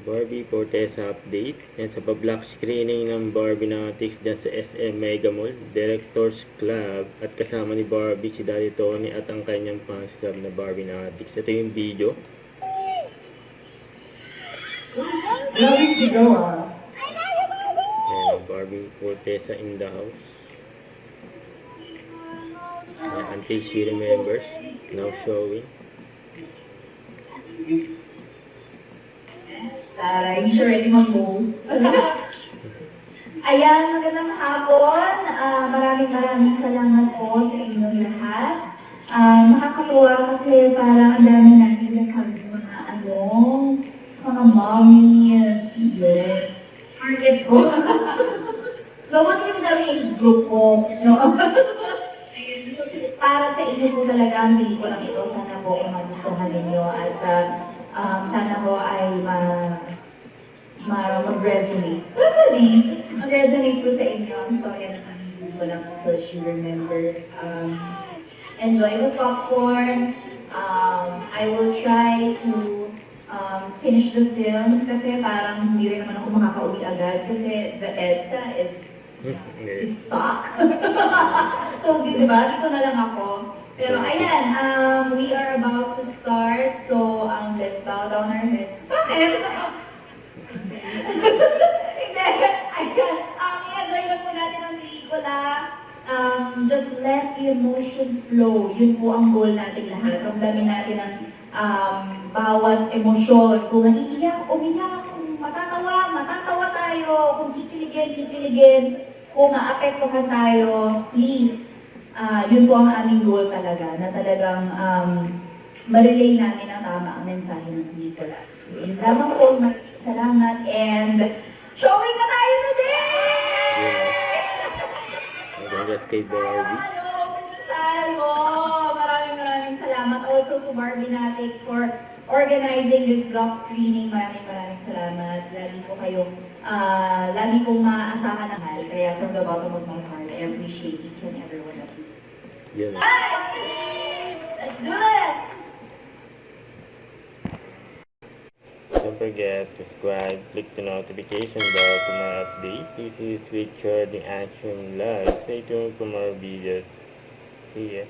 Barbie Fortesa update. Yan sa pa-block screening ng Barbie Natics dyan sa SM Mega Mall, Directors Club. At kasama ni Barbie si Daddy Tony at ang kanyang fans club na Barbie Natics. Ito yung video. Grabe sigaw ah. Ayan, Barbie Fortesa in the house. Ayan, until she remembers. Now showing. Taray, hindi siya ready mag-post. Ayan, magandang hapon. Maraming salamat po sa inyong lahat. Nakakatuwa kasi parang ang dami natin nasabi mga mommies, target ko. Gawag yung dami age group ko. No? Para sa inyo po talaga ang pelikulang ito. Sana po magustuhan ninyo at sana po ay mag-resonate. Mag-resonate po sa inyo ang story ng aming pelikulang So She Remembers. Enjoy the popcorn. I will try to finish the film kasi parang hindi rin naman ako makakauwi agad kasi the EDSA is stuck. So, di ba? Dito na lang ako. Pero ayan, we are about to start. So, let's bow down our heads. Bakit? Hindi. Ayan, i-enjoy lang po natin ang pelikula. Just let the emotions flow. Yun po ang goal natin lahat. Ramdamin natin ang bawat emosyon. Kung naiiyak, umiyak. Kung matatawa tayo. Kung kikiligin. Kung maapektuhan tayo, please. Yun po ang aming goal talaga. Na talagang ma-relay namin ang tama ang mensahe ng pelikula. So, yun lamang po. Salamat and showing na tayo today! Congrats kay Barbie. Maraming salamat also to Barbie Natics for organizing this block screening. Maraming salamat. Lagi kong maaasahan ng mahal. Kaya from the bottom of my heart, I appreciate each and every one of you. Yun. Let's do it! Don't forget to subscribe, click the notification bell for more updates. This is Richard the Action Live. Stay tuned for more videos. See ya.